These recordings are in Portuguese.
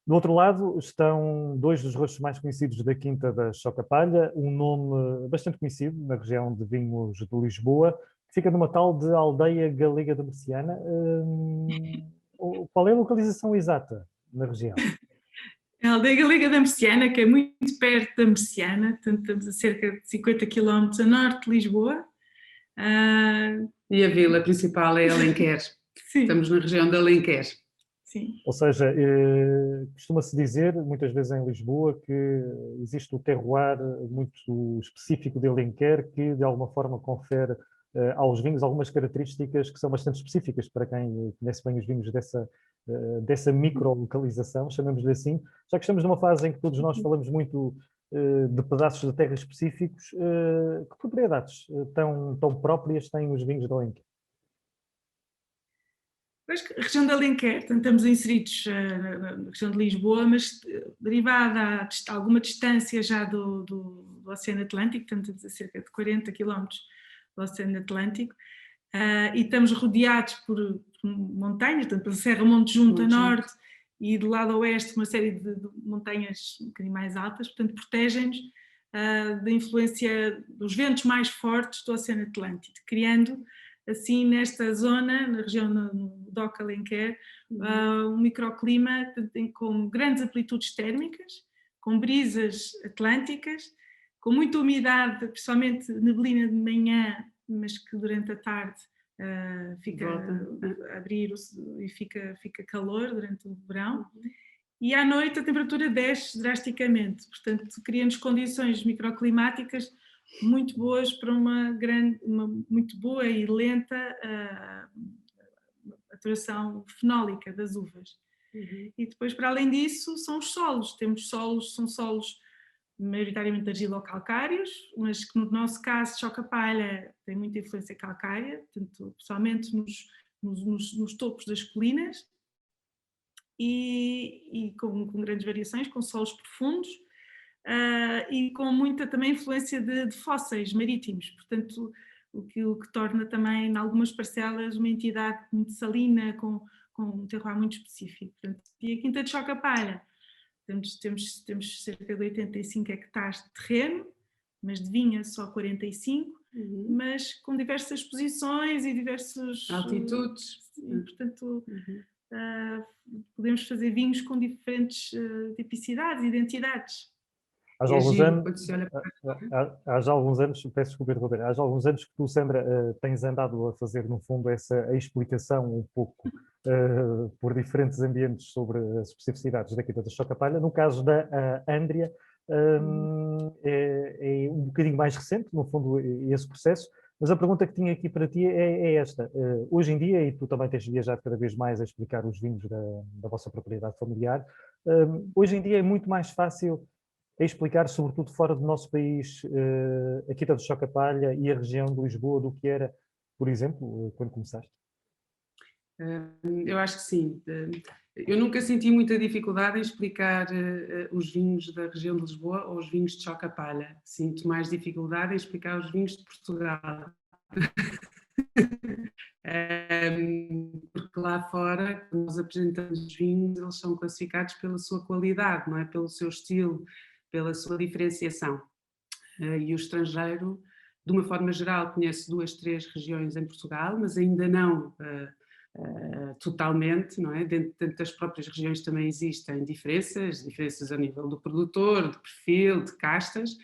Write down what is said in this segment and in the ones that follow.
Do outro lado estão dois dos rostos mais conhecidos da Quinta da Chocapalha, um nome bastante conhecido na região de vinhos de Lisboa, que fica numa tal de Aldeia Galega da Murciana. Qual é a localização exata na região? A Aldeia Galega da Murciana, que é muito perto da Murciana, portanto estamos a cerca de 50 km a norte de Lisboa. E a vila principal é Alenquer. Sim. Estamos na região de Alenquer. Sim. Ou seja, costuma-se dizer, muitas vezes em Lisboa, que existe o terroir muito específico de Alenquer, que de alguma forma confere aos vinhos algumas características que são bastante específicas para quem conhece bem os vinhos dessa microlocalização, chamemos-lhe assim, já que estamos numa fase em que todos nós falamos muito de pedaços de terra específicos, que propriedades tão próprias têm os vinhos de Alenquer? A região de Alenquer, portanto, estamos inseridos na região de Lisboa, mas derivada a alguma distância já do Oceano Atlântico, portanto, estamos a cerca de 40 km do Oceano Atlântico, e estamos rodeados por montanhas, portanto, pela Serra Monte Junto a norte e do lado oeste uma série de montanhas um bocadinho mais altas, portanto, protegem-nos da influência dos ventos mais fortes do Oceano Atlântico, criando assim nesta zona, na região no DOC Alenquer, um microclima com grandes amplitudes térmicas, com brisas atlânticas, com muita umidade, principalmente neblina de manhã, mas que durante a tarde fica a abrir e fica calor durante o verão. E à noite a temperatura desce drasticamente, portanto criamos condições microclimáticas muito boas para uma muito boa e lenta maturação fenólica das uvas. E depois, para além disso, são os solos. São solos maioritariamente argilo-calcários, mas que no nosso caso, Chocapalha tem muita influência calcária, portanto, principalmente nos topos das colinas, e com grandes variações, com solos profundos, e com muita também influência de fósseis marítimos, portanto o que torna também em algumas parcelas uma entidade muito salina, com um terroir muito específico. Portanto, e a Quinta de Chocapalha, temos cerca de 85 hectares de terreno, mas de vinha só 45, mas com diversas posições e diversas altitudes. E, portanto, podemos fazer vinhos com diferentes tipicidades, identidades. Há já alguns anos, peço desculpa interromper, há já alguns anos que tu, Sandra, tens andado a fazer, no fundo, a explicação um pouco por diferentes ambientes sobre as especificidades da Quinta da Chocapalha. No caso da Andria, é um bocadinho mais recente, no fundo, esse processo, mas a pergunta que tinha aqui para ti é esta. Hoje em dia, e tu também tens viajado cada vez mais a explicar os vinhos da vossa propriedade familiar, hoje em dia é muito mais fácil explicar, sobretudo fora do nosso país, a Quinta de Chocapalha e a região de Lisboa do que era, por exemplo, quando começaste? Eu acho que sim. Eu nunca senti muita dificuldade em explicar os vinhos da região de Lisboa ou os vinhos de Chocapalha. Sinto mais dificuldade em explicar os vinhos de Portugal. Porque lá fora, quando nós apresentamos os vinhos, eles são classificados pela sua qualidade, não é? Pelo seu estilo, pela sua diferenciação. E o estrangeiro, de uma forma geral, conhece 2, 3 regiões em Portugal, mas ainda não totalmente, não é? Dentro das próprias regiões também existem diferenças a nível do produtor, de perfil, de castas.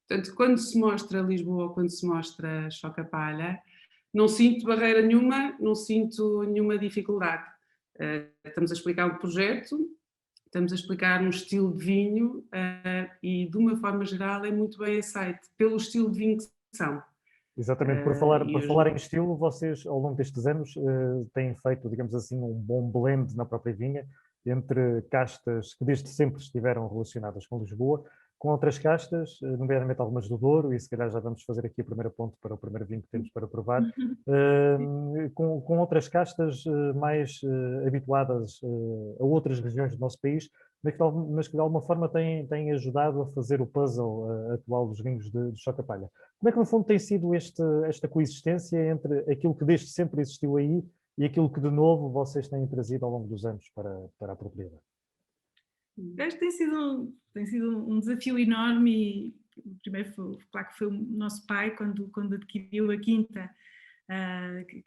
Portanto, quando se mostra Lisboa, quando se mostra Chocapalha, não sinto barreira nenhuma, não sinto nenhuma dificuldade. Estamos a explicar um projeto, estamos a explicar um estilo de vinho e, de uma forma geral, é muito bem aceito pelo estilo de vinho que são. Exatamente, por falar em estilo, vocês ao longo destes anos têm feito, digamos assim, um bom blend na própria vinha entre castas que desde sempre estiveram relacionadas com Lisboa, com outras castas, nomeadamente algumas do Douro, e se calhar já vamos fazer aqui a primeira ponte para o primeiro vinho que temos para provar, com outras castas mais habituadas a outras regiões do nosso país, mas que de alguma forma têm ajudado a fazer o puzzle atual dos vinhos de Chocapalha. Como é que no fundo tem sido esta coexistência entre aquilo que desde sempre existiu aí e aquilo que de novo vocês têm trazido ao longo dos anos para a propriedade? Acho que tem sido um desafio enorme e primeiro claro que foi o nosso pai quando adquiriu a quinta,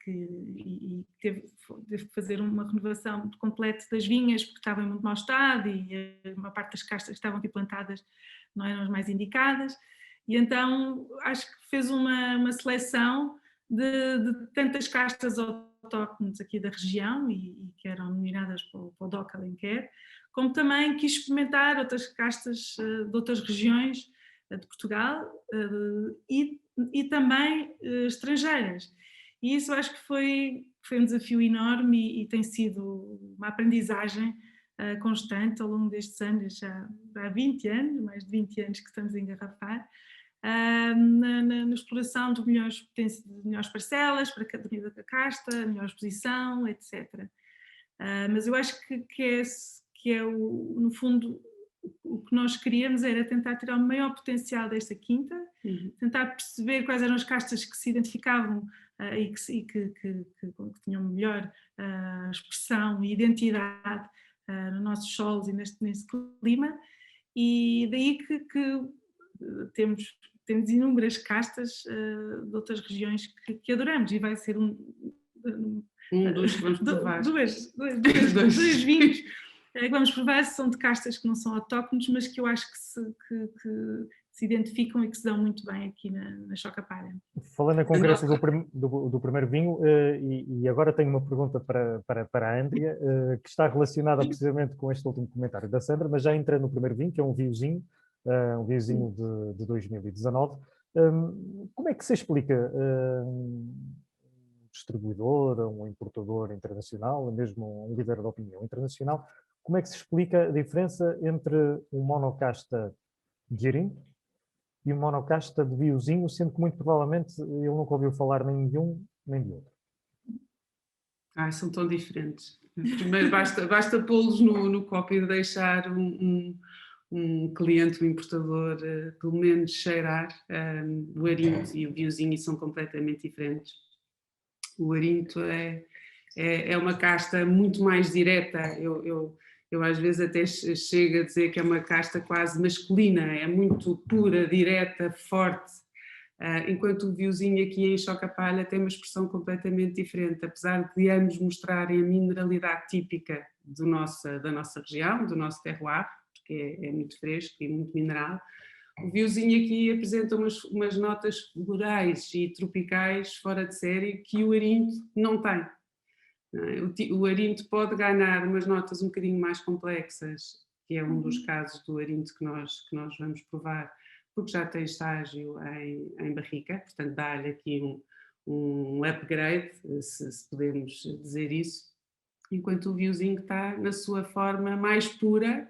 e teve que fazer uma renovação completa das vinhas porque estavam em muito mau estado e uma parte das castas que estavam aqui plantadas não eram as mais indicadas, e então acho que fez uma seleção de tantas castas autóctones aqui da região e que eram nomeadas para o DOC Alenquer, como também quis experimentar outras castas de outras regiões de Portugal e também estrangeiras. E isso acho que foi um desafio enorme e tem sido uma aprendizagem constante ao longo destes anos, já há 20 anos, mais de 20 anos que estamos a engarrafar, na exploração de melhores parcelas para cada unidade da casta, melhor exposição, etc. Mas eu acho que é no fundo, o que nós queríamos era tentar tirar o maior potencial desta quinta, tentar perceber quais eram as castas que se identificavam e que tinham melhor expressão e identidade nos nossos solos e nesse clima, e daí que temos inúmeras castas de outras regiões que adoramos, e vai ser um dos que vamos provar. Dois vinhos que vamos provar, são de castas que não são autóctones, mas que eu acho que se identificam e que se dão muito bem aqui na Chocapalha. Falando em concreto do primeiro vinho, e agora tenho uma pergunta para a Andrea, que está relacionada precisamente com este último comentário da Sandra, mas já entra no primeiro vinho, que é um vinhozinho de 2019. Como é que se explica um distribuidor, um importador internacional, mesmo um líder de opinião internacional, como é que se explica a diferença entre um monocasta de arinto e um monocasta de vinhozinho, sendo que muito provavelmente ele nunca ouviu falar nem de um nem de outro? São tão diferentes. Primeiro basta pô-los no copo e deixar um cliente, um importador, pelo menos cheirar o arinto e o vinhozinho, e são completamente diferentes. O arinto é uma casta muito mais direta. Eu às vezes até chego a dizer que é uma casta quase masculina, é muito pura, direta, forte, enquanto o vinhozinho aqui em Chocapalha tem uma expressão completamente diferente, apesar de ambos mostrarem a mineralidade típica da nossa região, do nosso terroir, porque é muito fresco e muito mineral. O vinhozinho aqui apresenta umas notas florais e tropicais fora de série que o arinto não tem. O arinto pode ganhar umas notas um bocadinho mais complexas, que é um dos casos do arinto que nós vamos provar, porque já tem estágio em barrica, portanto dá-lhe aqui um upgrade, se podemos dizer isso, enquanto o vinhozinho está na sua forma mais pura,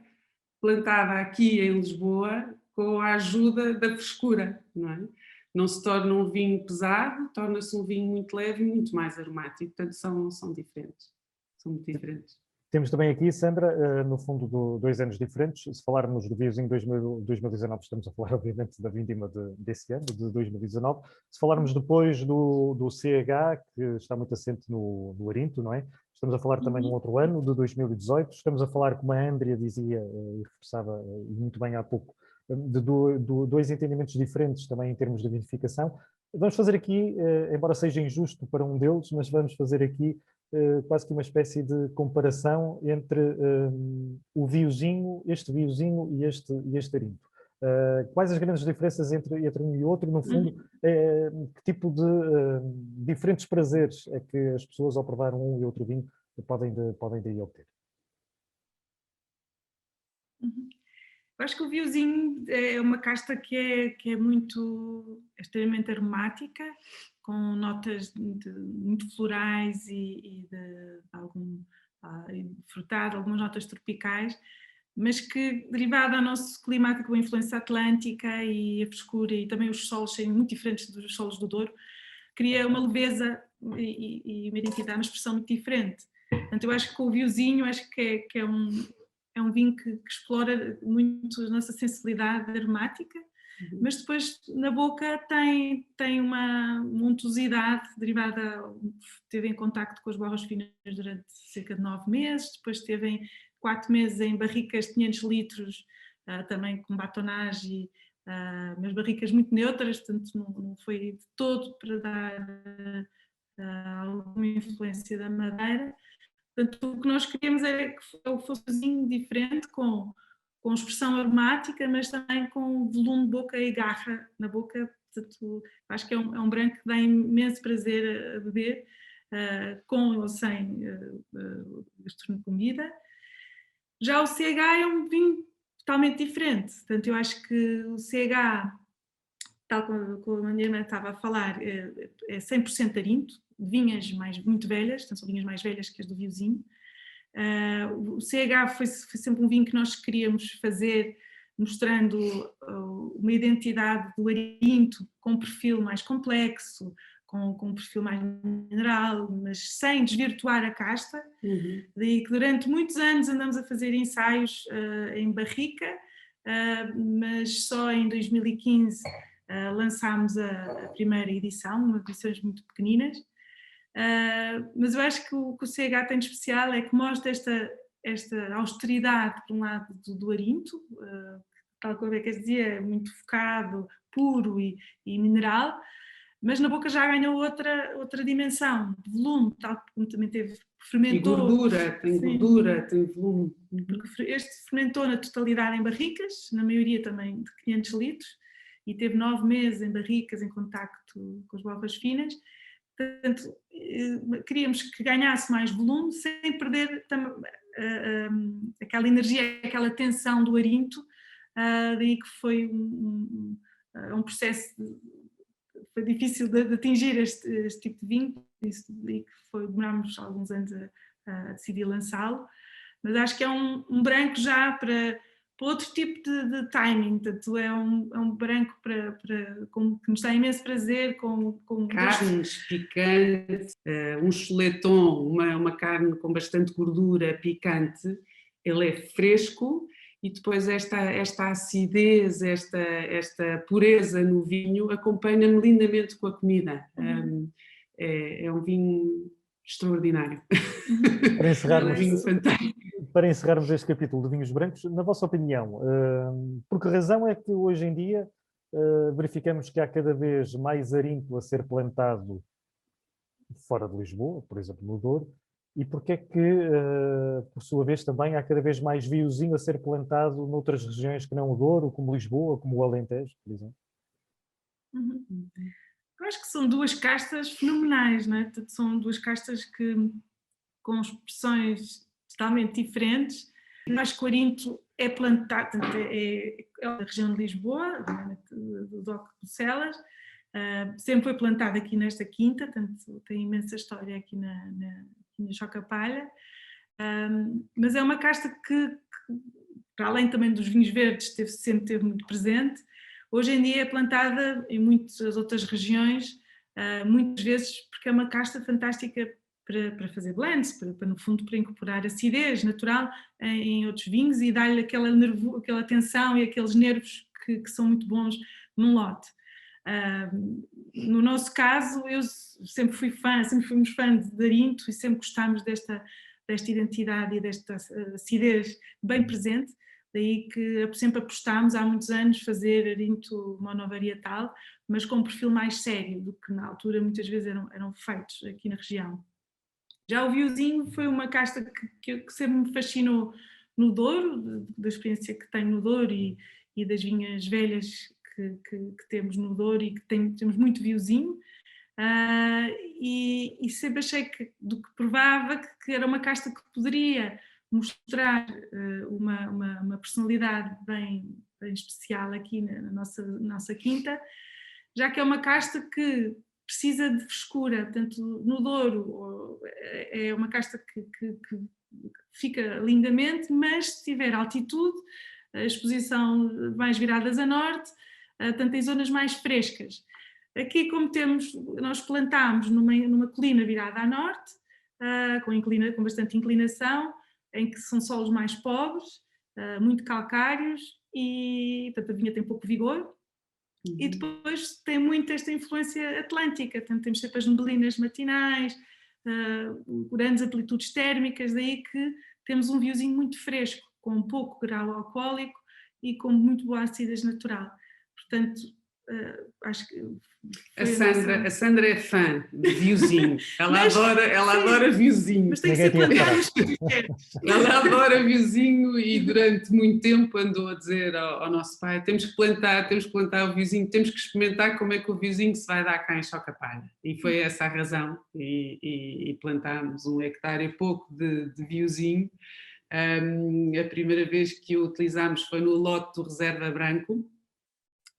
plantada aqui em Lisboa, com a ajuda da frescura, não é? Não se torna um vinho pesado, torna-se um vinho muito leve e muito mais aromático, portanto são diferentes, são muito diferentes. Temos também aqui, Sandra, no fundo, 2 anos diferentes. Se falarmos do vinhozinho 2019, estamos a falar obviamente da vindima desse ano, de 2019. Se falarmos depois do CH, que está muito assente no arinto, não é? Estamos a falar também de um outro ano, de 2018. Estamos a falar, como a Andrea dizia e reforçava muito bem há pouco, de 2 entendimentos diferentes também em termos de vinificação. Vamos fazer aqui, embora seja injusto para um deles, mas vamos fazer aqui quase que uma espécie de comparação entre o vinhozinho, este vinhozinho e este arinto. Quais as grandes diferenças entre um e outro? No fundo, que tipo de diferentes prazeres é que as pessoas ao provar um e outro vinho podem daí obter? Eu acho que o vinhozinho é uma casta que é extremamente aromática, com notas muito florais e de algum frutado, algumas notas tropicais, mas que, derivada ao nosso climático, a influência atlântica e a frescura, e também os solos serem muito diferentes dos solos do Douro, cria uma leveza e uma identidade, uma expressão muito diferente. Portanto, eu acho que com o vinhozinho, acho que é um vinho que explora muito a nossa sensibilidade aromática, mas depois na boca tem uma untuosidade derivada, esteve em contacto com as borras finas durante cerca de 9 meses, depois esteve 4 meses em barricas de 500 litros, também com batonagem, mas barricas muito neutras, portanto não foi de todo para dar alguma influência da madeira. Portanto, o que nós queríamos era que fosse um vinho diferente, com expressão aromática, mas também com volume de boca e garra na boca. Portanto, acho que é um branco que dá imenso prazer a beber, com ou sem comida. Já o CH é um vinho totalmente diferente. Portanto, eu acho que o CH, tal como a minha irmã estava a falar, é 100% arinto, vinhas muito velhas, portanto, são vinhas mais velhas que as do Viozinho. O CH foi sempre um vinho que nós queríamos fazer, mostrando uma identidade do arinto com um perfil mais complexo, com um perfil mais mineral, mas sem desvirtuar a casta. Daí que durante muitos anos andamos a fazer ensaios em barrica, mas só em 2015 lançámos a primeira edição, edições muito pequeninas. Mas eu acho que o CH tem de especial é que mostra esta austeridade, por um lado, do arinto, tal como é que dizia, é muito focado, puro e mineral, mas na boca já ganhou outra dimensão, de volume, tal como também fermentou. E gordura, tem gordura, tem volume. Porque este fermentou na totalidade em barricas, na maioria também de 500 litros, e teve 9 meses em barricas em contacto com as borras finas. Portanto, queríamos que ganhasse mais volume sem perder aquela energia, aquela tensão do arinto, daí que foi um processo, foi difícil de atingir este tipo de vinho, daí que demorámos alguns anos a decidir lançá-lo, mas acho que é um branco já para outro tipo de timing, portanto é um branco que nos dá imenso prazer, com carnes picantes, um chuleton, uma carne com bastante gordura picante, ele é fresco e depois esta acidez, esta pureza no vinho acompanha-me lindamente com a comida. É um vinho extraordinário. Para encerrarmos este capítulo de vinhos brancos, na vossa opinião, por que razão é que hoje em dia verificamos que há cada vez mais arinto a ser plantado fora de Lisboa, por exemplo, no Douro, e porque é que, por sua vez, também há cada vez mais viozinho a ser plantado noutras regiões que não o Douro, como Lisboa, como o Alentejo, por exemplo? Eu acho que são duas castas fenomenais, não é? São duas castas com expressões totalmente diferentes. Eu acho que o arinto é plantado, é da região de Lisboa, do DOC de Bucelas, sempre foi plantado aqui nesta quinta, portanto tem imensa história aqui na Chocapalha, mas é uma casta que, para além também dos vinhos verdes, sempre esteve muito presente. Hoje em dia é plantada em muitas outras regiões, muitas vezes porque é uma casta fantástica para fazer blends, no fundo para incorporar acidez natural em outros vinhos e dar-lhe aquela tensão e aqueles nervos que são muito bons num lote. No nosso caso, eu sempre fomos fãs de arinto e sempre gostámos desta identidade e desta acidez bem presente. Daí que sempre apostámos há muitos anos fazer arinto monovarietal, mas com um perfil mais sério do que na altura muitas vezes eram feitos aqui na região. Já o Viozinho foi uma casta que sempre me fascinou no Douro, da experiência que tenho no Douro e das vinhas velhas que temos no Douro e que temos muito Viozinho. E sempre achei do que provava que era uma casta que poderia mostrar uma personalidade bem especial aqui na nossa quinta, já que é uma casta que precisa de frescura. Portanto, no Douro é uma casta que fica lindamente, mas se tiver altitude, a exposição mais viradas a norte, portanto em zonas mais frescas. Aqui, como nós plantámos numa colina virada a norte, com bastante inclinação, em que são solos mais pobres, muito calcários e, portanto, a vinha tem pouco vigor. E depois tem muito esta influência atlântica, portanto, temos sempre as neblinas matinais, grandes amplitudes térmicas, daí que temos um vinhozinho muito fresco, com pouco grau alcoólico e com muito boa acidez natural. Portanto, acho que a Sandra é fã de vinhozinho. Ela adora vinhozinho. Mas tem que ser plantados. Ela adora vinhozinho e durante muito tempo andou a dizer ao nosso pai: temos que plantar o vinhozinho, temos que experimentar como é que o vinhozinho se vai dar cá em Chocapalha. E foi essa a razão. E plantámos 1 hectare e pouco de vinhozinho. A primeira vez que o utilizámos foi no lote do Reserva Branco,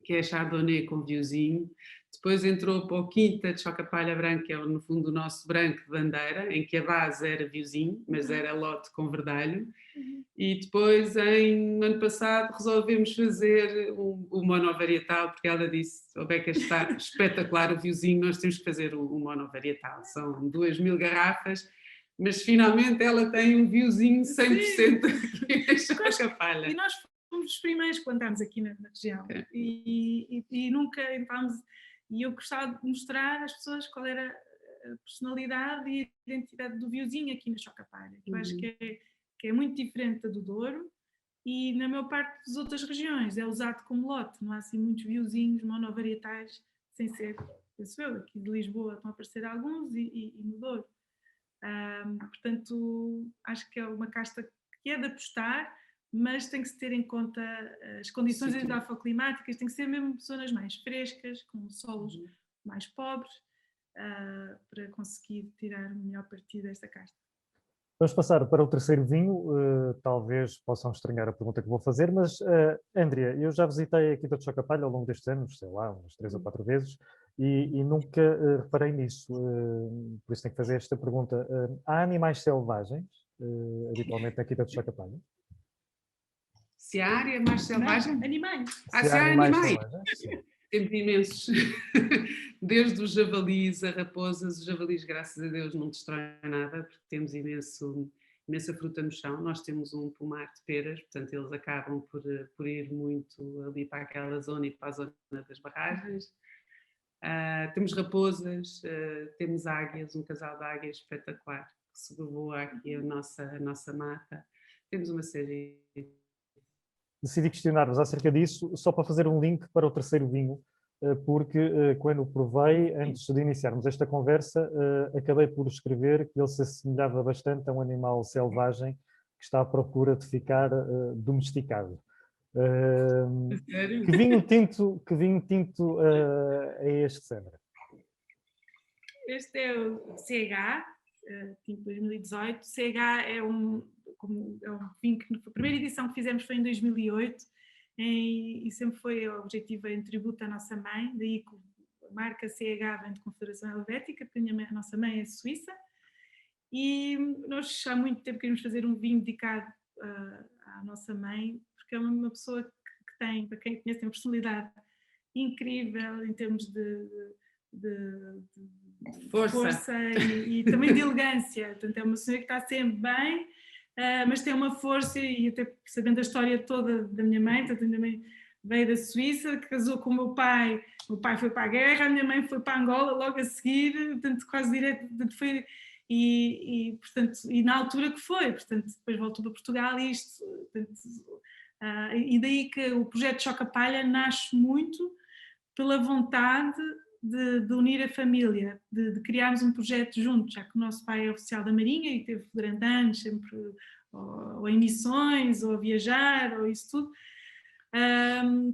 que é Chardonnay com vinhozinho. Depois entrou para o Quinta de Chocapalha Branco, que é no fundo o nosso branco de bandeira, em que a base era vinhozinho, mas era lote com verdalho. E depois, no ano passado, resolvemos fazer o monovarietal, porque ela disse: "Oh, Beca, está espetacular o vinhozinho, nós temos que fazer o monovarietal." São 2000 garrafas, mas finalmente ela tem um vinhozinho 100% em Chocapalha. E nós fomos os primeiros que plantámos aqui na região. E nunca entrámos. E eu gostava de mostrar às pessoas qual era a personalidade e a identidade do vinhozinho aqui na Chocapalha. Eu acho que é muito diferente da do Douro e na maior parte das outras regiões é usado como lote. Não há assim muitos vinhozinhos monovarietais, sem ser, penso eu, aqui de Lisboa estão a aparecer alguns e no Douro. Portanto, acho que é uma casta que é de apostar, mas tem que se ter em conta as condições edafoclimáticas, tem que ser mesmo zonas mais frescas, com solos mais pobres, para conseguir tirar o melhor partido desta casta. Vamos passar para o terceiro vinho, talvez possam estranhar a pergunta que vou fazer, mas, Andrea, eu já visitei a Quinta de Chocapalha ao longo destes anos, sei lá, umas 3 ou 4 vezes, e nunca reparei nisso, por isso tenho que fazer esta pergunta. Há animais selvagens, habitualmente na Quinta de Chocapalha? Se a área é mais selvagem? Não, animais. Se há animais? Sim. Temos imensos. Desde os javalis a raposas. Os javalis, graças a Deus, não destroem nada, porque temos imensa fruta no chão. Nós temos um pomar de peras, portanto eles acabam por ir muito ali para aquela zona e para a zona das barragens. Temos raposas, temos águias, um casal de águias espetacular, que sobrevoa aqui a nossa mata. Temos uma série. Decidi questionar-vos acerca disso, só para fazer um link para o terceiro vinho, porque quando o provei, antes de iniciarmos esta conversa, acabei por escrever que ele se assemelhava bastante a um animal selvagem que está à procura de ficar domesticado. Sério? Que vinho tinto é este, Sandra? Este é o CH, tinto 2018. CH é um vinho que a primeira edição que fizemos foi em 2008 e sempre foi o objetivo em tributo à nossa mãe, daí que a marca CH vem de Confederação Helvética, porque a nossa mãe é suíça, e nós há muito tempo queremos fazer um vinho dedicado à nossa mãe, porque é uma pessoa que tem, para quem conhece, tem uma personalidade incrível em termos de força e também de elegância. Portanto, é uma senhora que está sempre bem, mas tem uma força, e até sabendo a história toda da minha mãe, portanto, a minha mãe veio da Suíça, que casou com o meu pai foi para a guerra, a minha mãe foi para Angola logo a seguir, portanto, quase direto, foi, portanto, e na altura que foi, portanto, depois voltou para Portugal e isto, portanto, e daí que o projeto Chocapalha nasce muito pela vontade de unir a família, de criarmos um projeto juntos, já que o nosso pai é oficial da Marinha e teve durante anos sempre ou em missões, ou a viajar, ou isso tudo.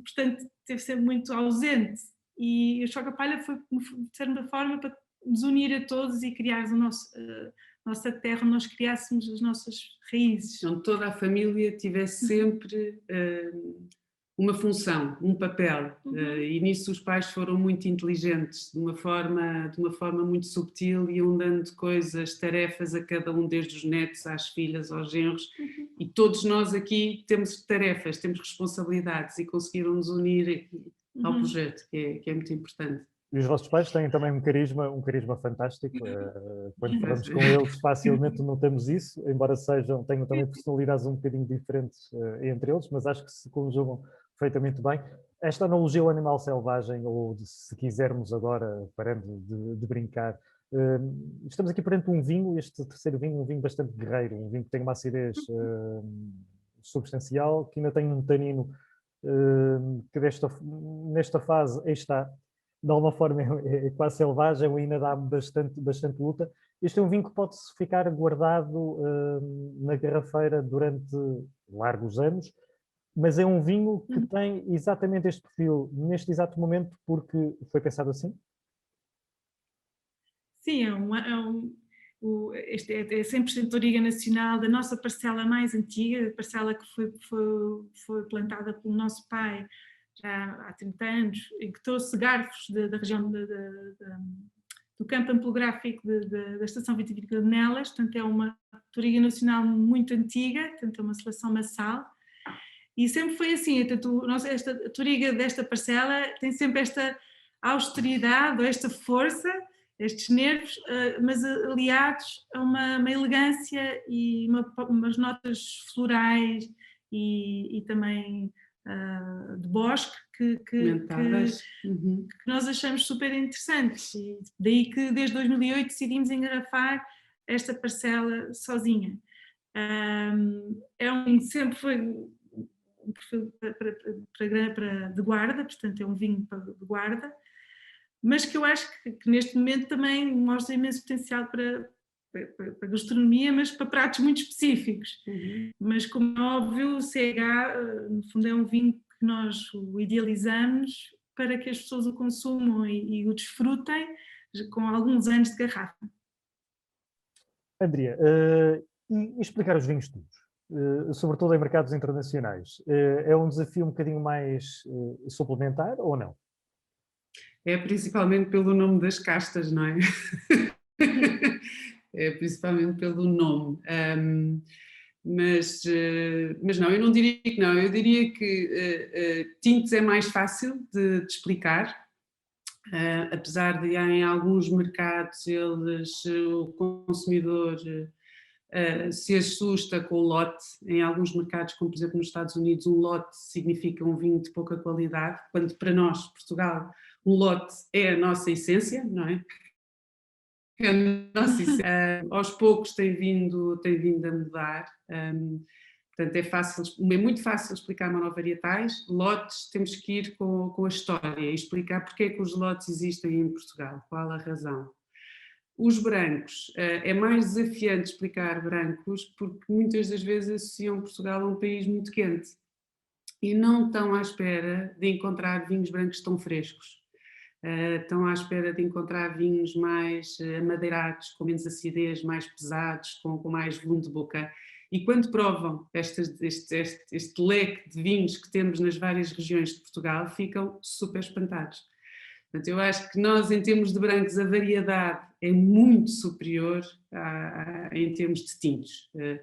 Portanto, teve sempre muito ausente. E o Chocapalha foi, de certa forma, para nos unir a todos e criar nossa terra, onde nós criássemos as nossas raízes. Onde toda a família tivesse sempre uma função, um papel, e nisso os pais foram muito inteligentes, de uma forma muito subtil, e iam dando coisas, tarefas a cada um, desde os netos às filhas, aos genros, e todos nós aqui temos tarefas, temos responsabilidades, e conseguiram nos unir ao projeto, que é muito importante. E os vossos pais têm também um carisma fantástico. Quando falamos com eles, facilmente notamos isso, embora tenham também personalidades um bocadinho diferentes entre eles, mas acho que se conjugam perfeitamente bem. Esta analogia ao animal selvagem, ou se quisermos agora, parando de brincar, Estamos aqui perante um vinho, este terceiro vinho, um vinho bastante guerreiro, um vinho que tem uma acidez substancial, que ainda tem um tanino que nesta fase aí está, de alguma forma é quase selvagem, ainda dá bastante luta. Este é um vinho que pode ficar guardado na garrafeira durante largos anos, mas é um vinho que tem exatamente este perfil neste exato momento porque foi pensado assim? Sim, este é 100% de origa nacional, da nossa parcela mais antiga, a parcela que foi plantada pelo nosso pai já há 30 anos, e que trouxe garfos da região do campo ampelográfico da Estação Vitivinícola de Nelas, portanto é uma toriga nacional muito antiga, portanto é uma seleção massal, e sempre foi assim, portanto, esta toriga desta parcela tem sempre esta austeridade, ou esta força, estes nervos, mas aliados a uma elegância e umas notas florais e também de bosque que nós achamos super interessantes. E daí que desde 2008 decidimos engarrafar esta parcela sozinha. Sempre foi um perfil de guarda, portanto é um vinho de guarda, mas que eu acho que neste momento também mostra imenso potencial para gastronomia, mas para pratos muito específicos. Mas como é óbvio, o CH no fundo é um vinho que nós o idealizamos para que as pessoas o consumam e o desfrutem com alguns anos de garrafa. Andrea, e explicar os vinhos todos, sobretudo em mercados internacionais, é um desafio um bocadinho mais suplementar ou não? É principalmente pelo nome das castas, não é? É principalmente pelo nome. Mas não, eu não diria que não. Eu diria que tintos é mais fácil de explicar, apesar de em alguns mercados o consumidor se assusta com o lote. Em alguns mercados, como por exemplo nos Estados Unidos, um lote significa um vinho de pouca qualidade, quando para nós, Portugal, um lote é a nossa essência, não é? Aos poucos tem vindo a mudar. Portanto, é muito fácil explicar monovarietais. Lotes, temos que ir com a história e explicar porque é que os lotes existem em Portugal, qual a razão. Os brancos, é mais desafiante explicar brancos porque muitas das vezes associam Portugal a um país muito quente e não estão à espera de encontrar vinhos brancos tão frescos. Estão à espera de encontrar vinhos mais amadeirados, com menos acidez, mais pesados, com mais volume de boca. E quando provam este leque de vinhos que temos nas várias regiões de Portugal, ficam super espantados. Portanto, eu acho que nós, em termos de brancos, a variedade é muito superior em termos de tintos. De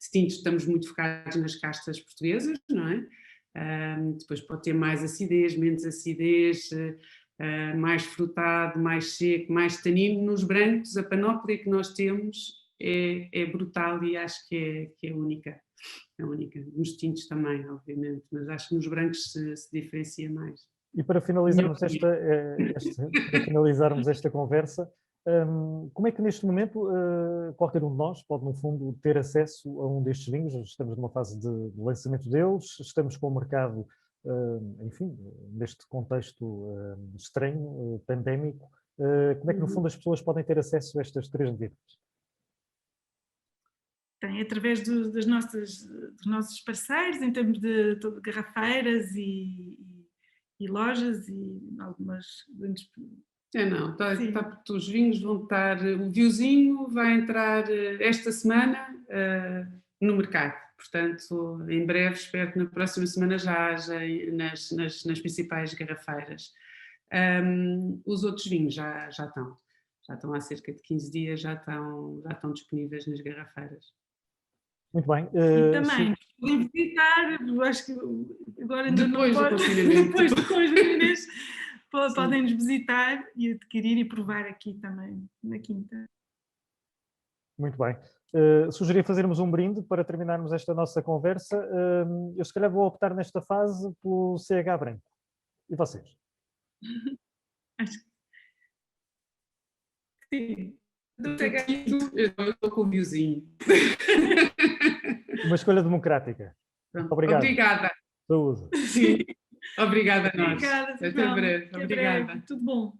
tintos estamos muito focados nas castas portuguesas, não é? Depois pode ter mais acidez, menos acidez, mais frutado, mais seco, mais tanino. Nos brancos, a panóplia que nós temos é brutal e acho que é única. É única. Nos tintos também, obviamente, mas acho que nos brancos se diferencia mais. E para finalizarmos esta conversa, como é que neste momento qualquer um de nós pode, no fundo, ter acesso a um destes vinhos? Estamos numa fase de lançamento deles, estamos com o mercado, enfim, neste contexto estranho, pandémico. Como é que, no fundo, as pessoas podem ter acesso a estas três novidades? Tem através dos nossos parceiros, em termos de garrafeiras e lojas e algumas... Não, os vinhos vão estar, o Viozinho vai entrar esta semana no mercado, portanto em breve, espero que na próxima semana já haja nas principais garrafeiras. Os outros vinhos já estão há cerca de 15 dias, já estão disponíveis nas garrafeiras. Muito bem. E também podem visitar, acho que agora ainda depois não pode, depois do confinamento, podem-nos visitar e adquirir e provar aqui também, na quinta. Muito bem. Sugeria fazermos um brinde para terminarmos esta nossa conversa. Eu se calhar vou optar nesta fase pelo CH branco. E vocês? Acho que sim. Eu estou com o Biozinho. Uma escolha democrática. Obrigado. Obrigada. Saúde. Sim. Obrigada a nós. Obrigada, Até breve. Até Obrigada. breve. Tudo bom.